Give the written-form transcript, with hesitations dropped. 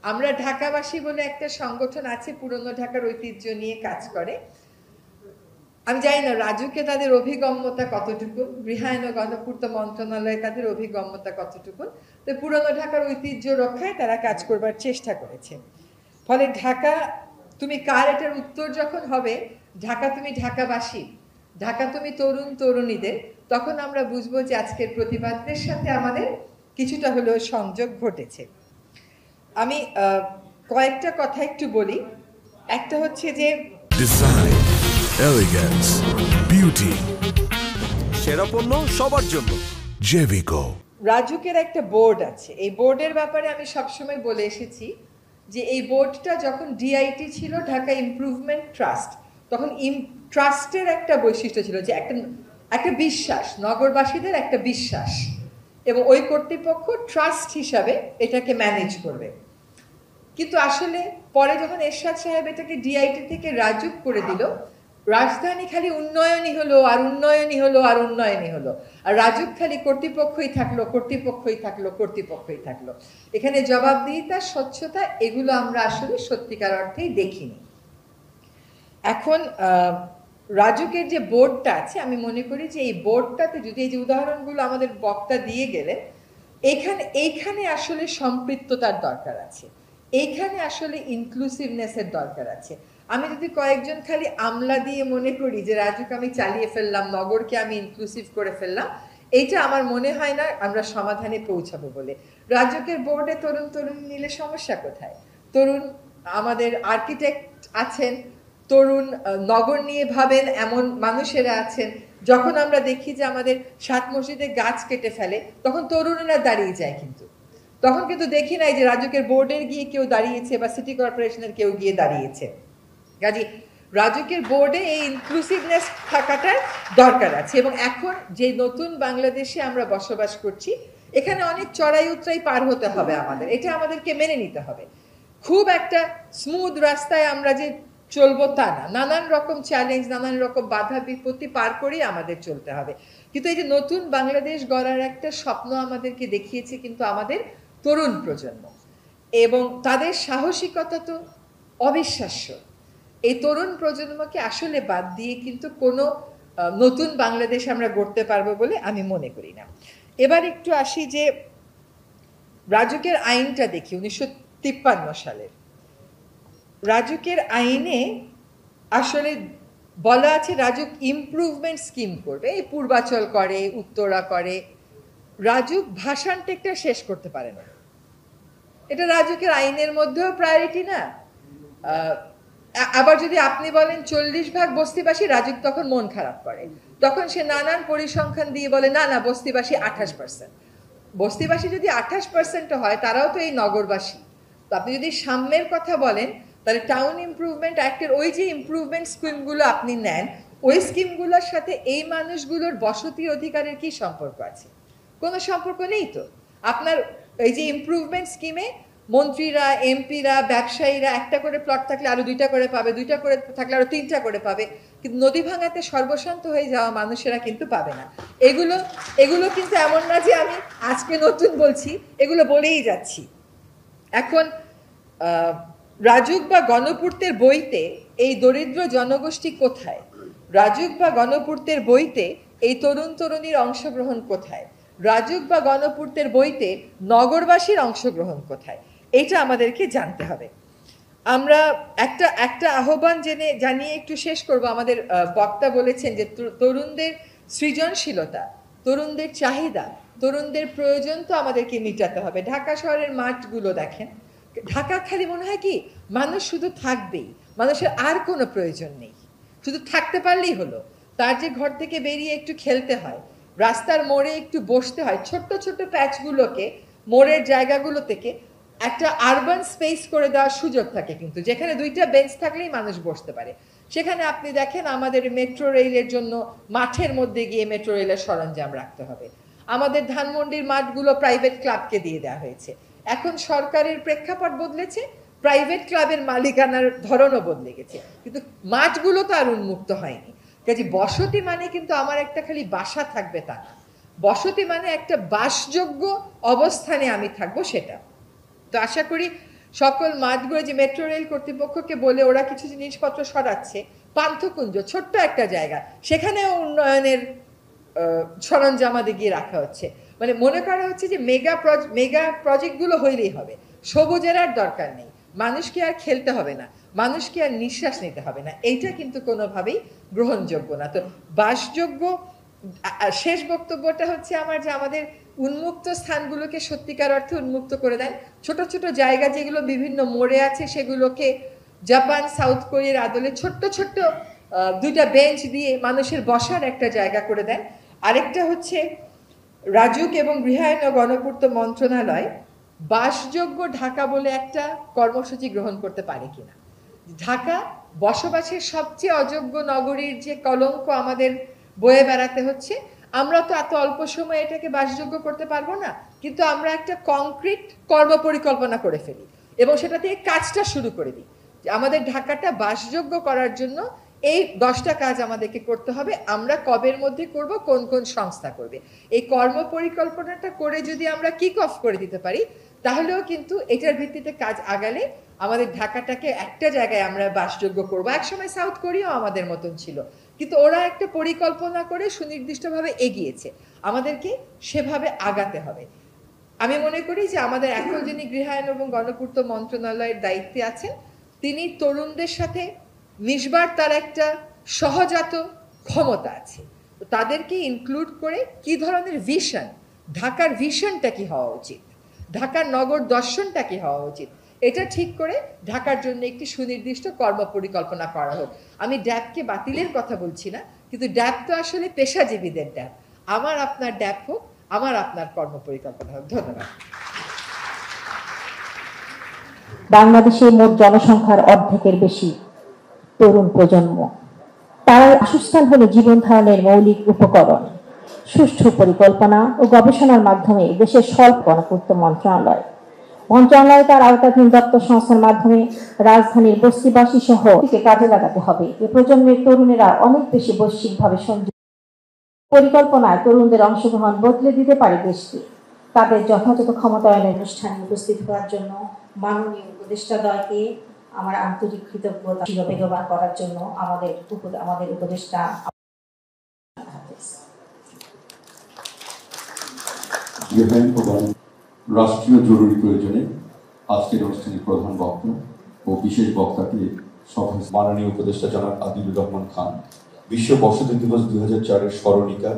আমরা ঢাকাবাসী বলে একটা সংগঠন আছে, পুরনো ঢাকার ঐতিহ্য নিয়ে কাজ করে। আমি জানি না রাজুকে তাদের অভিগম্যতা কতটুকু, গৃহায়ন ও গণপূর্ত মন্ত্রণালয়ে তাদের অভিগম্যতা কতটুকু। তো পুরনো ঢাকার ঐতিহ্য রক্ষায় তারা কাজ করবার চেষ্টা করেছে। ফলে ঢাকা তুমি কার, এটার উত্তর যখন হবে ঢাকা তুমি ঢাকাবাসী, ঢাকা তুমি তরুণ তরুণীদের, তখন আমরা বুঝবো যে আজকের প্রতিবাদদের সাথে আমাদের কিছুটা হলেও সংযোগ ঘটেছে। আমি কয়েকটা কথা একটু বলি। একটা হচ্ছে যে ডিজাইন, এলিগেন্স, বিউটি, সেরা পণ্য সবার জন্য জেভিকো। রাজুকের একটা বোর্ড আছে, এই বোর্ডের ব্যাপারে আমি সবসময় বলে এসেছি যে এই বোর্ডটা যখন ডিআইটি ছিল, ঢাকা ইমপ্রুভমেন্ট ট্রাস্ট, তখন ট্রাস্টের একটা বৈশিষ্ট্য ছিল যে একটা বিশ্বাস, নগরবাসীদের একটা বিশ্বাস, এবং ওই কর্তৃপক্ষ ট্রাস্ট হিসাবে এটাকে ম্যানেজ করবে। কিন্তু আসলে পরে যখন এরশাদ সাহেব এটাকে ডিআইটি থেকে রাজুক করে দিল, রাজধানী খালি উন্নয়নই হলো আর উন্নয়নই হলো আর উন্নয়নই হলো, আর রাজুক খালি কর্তৃপক্ষই থাকলো, কর্তৃপক্ষই থাকলো, কর্তৃপক্ষই থাকলো। এখানে জবাবদিহিতা, স্বচ্ছতা, এগুলো আমরা আসলে সত্যিকার অর্থেই দেখিনি। এখন রাজুকের যে বোর্ডটা আছে, আমি মনে করি যে এই বোর্ডটাতে যদি এই যে উদাহরণগুলো আমাদের বক্তা দিয়ে গেলেন, এইখানে আসলে সম্পৃক্ততার দরকার আছে, এইখানে আসলে ইনক্লুসিভনেসের দরকার আছে। আমি যদি কয়েকজন খালি আমলা দিয়ে মনে করি যে রাজুক আমি চালিয়ে ফেললাম, নগরকে আমি ইনক্লুসিভ করে ফেললাম, এইটা আমার মনে হয় না আমরা সমাধানে পৌঁছাবো বলে। রাজুকের বোর্ডে তরুণ তরুণী নিলে সমস্যা কোথায়? তরুণ আমাদের আর্কিটেক্ট আছেন, তরুণ নগর নিয়ে ভাবেন এমন মানুষেরা আছেন। যখন আমরা দেখি যে আমাদের 7 মসজিদে গাছ কেটে ফেলে, তখন তরুণেরা দাঁড়িয়ে যায়, কিন্তু তখন কিন্তু দেখি নাই যে রাজুকের বোর্ডের গিয়ে কেউ দাঁড়িয়েছে বা সিটি কর্পোরেশনের কেউ গিয়ে দাঁড়িয়েছে। কাজে রাজুকের বোর্ডে এই ইনক্লুসিভনেস থাকাটার দরকার আছে। এবং এখন যে নতুন বাংলাদেশে আমরা বসবাস করছি, এখানে অনেক চড়াই উতরাই পার হতে হবে আমাদের, এটা আমাদেরকে মেনে নিতে হবে। খুব একটা স্মুথ রাস্তায় আমরা যে চলবো তা না, নানান রকম চ্যালেঞ্জ, নানান রকম বাধা বিপত্তি পার করেই আমাদের চলতে হবে। কিন্তু এই যে নতুন বাংলাদেশ গড়ার একটা স্বপ্ন আমাদেরকে দেখিয়েছে কিন্তু আমাদের তরুণ প্রজন্ম, এবং তাদের সাহসিকতা তো অবিশ্বাস্য। এই তরুণ প্রজন্মকে আসলে বাদ দিয়ে কিন্তু কোনো নতুন বাংলাদেশ আমরা গড়তে পারবো বলে আমি মনে করি না। এবার একটু আসি যে রাজুকের আইনটা দেখি 1953 সালের। রাজুকের আইনে আসলে বলা আছে রাজুক ইমপ্রুভমেন্ট স্কিম করবে, এই পূর্বাচল করে, উত্তরা করে। রাজুক ভাষান টেকটা শেষ করতে পারে না, এটা রাজুকের আইনের মধ্যেও প্রায়োরিটি না। আবার যদি আপনি বলেন 40% বস্তিবাসী, রাজুক তখন মন খারাপ করে, তখন সে নানান পরিসংখ্যান দিয়ে বলে না না বস্তিবাসী 28%। বস্তিবাসী যদি 28% হয়, তারাও তো এই নগরবাসী। তো আপনি যদি সাম্যের কথা বলেন, তাহলে টাউন ইমপ্রুভমেন্ট অ্যাক্টের ওই যে ইমপ্রুভমেন্ট স্কিমগুলো আপনি নেন, ওই স্কিমগুলোর সাথে এই মানুষগুলোর বসতি অধিকারের কি সম্পর্ক আছে? কোনো সম্পর্ক নেই তো। আপনার এই যে ইমপ্রুভমেন্ট স্কিমে মন্ত্রীরা, এমপিরা, ব্যবসায়ীরা একটা করে প্লট থাকলে আরো 2টা করে পাবে, 2টা করে থাকলে আরো 3টা করে পাবে, কিন্তু নদী ভাঙাতে সর্বশান্ত হয়ে যাওয়া মানুষেরা কিন্তু পাবে না। এগুলো কিন্তু এমন না যে আমি আজকে নতুন বলছি, এগুলো বলেই যাচ্ছি। এখন রাজুক বা গণপূর্তের বইতে এই দরিদ্র জনগোষ্ঠী কোথায়? রাজুক বা গণপূর্তের বইতে এই তরুণ তরুণীর অংশগ্রহণ কোথায়? রাজুক বা গণপূর্তের বইতে নগরবাসীর অংশগ্রহণ কোথায়? এইটা আমাদেরকে জানতে হবে। আমরা একটা আহ্বান জানিয়ে একটু শেষ করব। আমাদের বক্তা বলেছেন যে তরুণদের সৃজনশীলতা, তরুণদের চাহিদা, তরুণদের প্রয়োজন তো আমাদেরকে মিটাতে হবে। ঢাকা শহরের মাঠগুলো দেখেন, ঢাকা খালি মনে হয় কি মানুষ শুধু থাকবেই, মানুষের আর কোনো প্রয়োজন নেই, শুধু থাকতে পারলেই হলো। তার যে ঘর থেকে বেরিয়ে একটু খেলতে হয়, রাস্তার মোড়ে একটু বসতে হয়, ছোট্ট ছোট্ট প্যাচগুলোকে, মোড়ের জায়গাগুলো থেকে একটা আরবান স্পেস করে দেওয়ার সুযোগ থাকে, কিন্তু যেখানে 2টা বেঞ্চ থাকলেই মানুষ বসতে পারে। সেখানে আপনি দেখেন আমাদের মেট্রো রেলের জন্য মাঠের মধ্যে গিয়ে মেট্রো রেলের সরঞ্জাম রাখতে হবে। আমাদের ধানমন্ডির মাঠগুলো প্রাইভেট ক্লাবকে দিয়ে দেওয়া হয়েছে। এখন সরকারের প্রেক্ষাপট বদলেছে, প্রাইভেট ক্লাবের মালিকানার ধরনও বদলে গেছে, কিন্তু মাঠগুলো তো আর উন্মুক্ত হয়নি। কাজে বসতি মানে কিন্তু আমার একটা খালি বাসা থাকবে তা না, বসতি মানে একটা বাসযোগ্য অবস্থানে আমি থাকবো, সেটা। তো আশা করি সকল মাঠগুলো যে মেট্রো রেল কর্তৃপক্ষকে বলে ওরা কিছু জিনিসপত্র সরাচ্ছে, পান্থকুঞ্জ ছোট্ট একটা জায়গা, সেখানেও উন্নয়নের সরঞ্জামাদি গিয়ে রাখা হচ্ছে। মানে মনে করা হচ্ছে যে মেগা প্রজেক্টগুলো হইলেই হবে, সবুজের আর দরকার নেই, মানুষকে আর খেলতে হবে না, মানুষকে আর নিঃশ্বাস নিতে হবে না। এইটা কিন্তু কোনোভাবেই গ্রহণযোগ্য না। তো বাসযোগ্য শেষ বক্তব্যটা হচ্ছে আমার, যে আমাদের উন্মুক্ত স্থানগুলোকে সত্যিকার অর্থে উন্মুক্ত করে দেন। ছোট ছোট জায়গা যেগুলো বিভিন্ন মোড়ে আছে সেগুলোকে জাপান সাউথ কোরিয়ার আদলে ছোট্ট ছোট্ট 2টা বেঞ্চ দিয়ে মানুষের বসার একটা জায়গা করে দেন। আরেকটা হচ্ছে রাজুক এবং গৃহায়ন ও গণপূর্ত মন্ত্রণালয় বাসযোগ্য ঢাকা বলে একটা কর্মসূচি গ্রহণ করতে পারে কিনা। ঢাকা বসবাসের সবচেয়ে অযোগ্য নগরীর যে কলঙ্ক আমাদের বয়ে বেড়াতে হচ্ছে, আমরা তো এত অল্প সময়ে এটাকে বাসযোগ্য করতে পারবো না, কিন্তু আমরা একটা কংক্রিট কর্মপরিকল্পনা করে ফেলি এবং সেটা থেকে কাজটা শুরু করে দিই। আমাদের ঢাকাটা বাসযোগ্য করার জন্য এই 10টা কাজ আমাদেরকে করতে হবে। আমরা কবের মধ্যে করব, কোন কোন সংস্থা করবে, এই কর্মপরিকল্পনাটা করে যদি আমরা কিক অফ করে দিতে পারি, তাহলেও কিন্তু এটার ভিত্তিতে কাজ আগালে আমাদের ঢাকাটাকে একটা জায়গায় আমরা বাসযোগ্য করবো। একসময় সাউথ কোরিয়াও আমাদের মতন ছিল, কিন্তু ওরা একটা পরিকল্পনা করে সুনির্দিষ্টভাবে এগিয়েছে, আমাদেরকে সেভাবে আগাতে হবে। আমি মনে করি যে আমাদের এখন যিনি গৃহায়ন এবং গণপূর্ত মন্ত্রণালয়ের দায়িত্বে আছেন, তিনি তরুণদের সাথে মিশবার তার একটা সহজাত ক্ষমতা আছে। তো তাদেরকে ইনক্লুড করে কি ধরনের ভিশন, ঢাকার ভিশনটা কি হওয়া উচিত, ঢাকার নগর দর্শনটা কি হওয়া উচিত, এটা ঠিক করে ঢাকার জন্য একটি সুনির্দিষ্ট কর্মপরিকল্পনা করা হোক। আমি ড্যাবকে বাতিলের কথা বলছি না, কিন্তু ড্যাব তো আসলে পেশাজীবীদের ড্যাব। আমার আপনার ড্যাব হোক, আমার আপনার কর্মপরিকল্পনা হোক। ধন্যবাদ। বাংলাদেশে মোট জনসংখ্যার অর্ধেকের বেশি তরুণ প্রজন্ম। তার বাসস্থান হলো জীবন ধারণের মৌলিক উপকরণ। সুষ্ঠু পরিকল্পনা ও গবেষণার মাধ্যমে দেশের স্বল্প গণপূর্ত মন্ত্রণালয় তার আওতাধীন দপ্তর সংস্থার মাধ্যমে রাজধানীর বস্তিবাসী সহ কাজে লাগাতে হবে। এ প্রজন্মের তরুণেরা অনেক বেশি বৈশ্বিকভাবে সংযুক্ত। পরিকল্পনায় তরুণদের অংশগ্রহণ বদলে দিতে পারে দেশকে। তাদের যথাযথ ক্ষমতায়নের অনুষ্ঠানে উপস্থিত হওয়ার জন্য মাননীয় উপদেষ্টাদ্বয়কে আমার আন্তরিক কৃতজ্ঞতা বেগবান করার জন্য আমাদের উপদেষ্টা। রাষ্ট্রীয় জরুরি প্রয়োজনে আজকের অনুষ্ঠানের প্রধান বক্তা ও বিশেষ বক্তাকে সভায় মাননীয় উপদেষ্টা জনাব আদিলুর রহমান খান, বিশ্ব বসতি দিবস 2004-এর স্মরণিকা